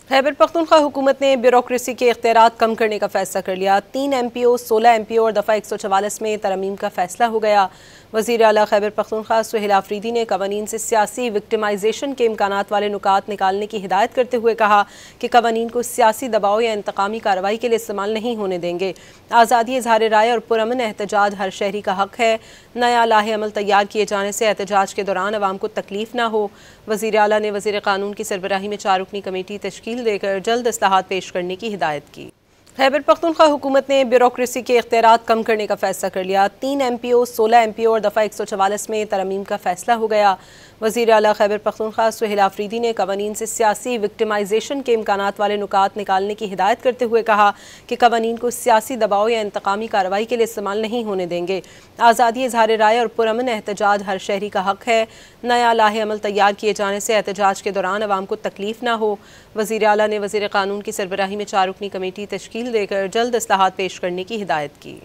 खैबर पख्तूनख्वा हुकूमत ने ब्यूरोक्रेसी के इख्तियारात कम करने का फैसला कर लिया। 3 MPO, 16 MPO और दफ़ा 144 में तरमीम का फैसला हो गया। वज़ीर आला खैबर पख्तूनख्वा सुहेल आफरीदी ने कवानीन से सियासी विक्टिमाइजेशन के इम्कानात वाले नुकात निकालने की हिदायत करते हुए कहा कि कवानीन को सियासी दबाव या इंतकामी कार्रवाई के लिए इस्तेमाल नहीं होने देंगे। आज़ादी इज़हार राय और पुरअमन एहतजाज हर शहरी का हक है। नया लाहे अमल तैयार किए जाने से एहतजाज के दौरान अवाम को तकलीफ न हो। वज़ीर आला ने वज़ीर कानून की सरबराही में 4 रुकनी कमेटी तश्कील देकर जल्द इस्लाहात पेश करने की हिदायत की। खैबर पख्तूनख्वा हुकूमत ने ब्यूरोक्रेसी के इख्तियारात कम करने का फैसला कर लिया। 3 MPO, 16 MPO और दफ़ा 144 में तरमीम का फैसला हो गया। वज़ीर आला खैबर पख्तूनख्वा सुहेल आफरीदी ने कवानीन से सियासी विक्टिमाइजेशन के इम्कानात वाले नुकात निकालने की हिदायत करते हुए कहा कि कवानीन को सियासी दबाव या इंतकामी कार्रवाई के लिए इस्तेमाल नहीं होने देंगे। आज़ादी इज़हार राय और पुरअमन एहतजाज हर शहरी का हक है। नया लाहे अमल तैयार किए जाने से एहतजाज के दौरान अवाम को तकलीफ न हो। वज़ीर आला ने वज़ीर कानून की सरबराही में 4 रुकनी कमेटी तश्कील देकर जल्द इस्लाहात पेश करने की हिदायत की।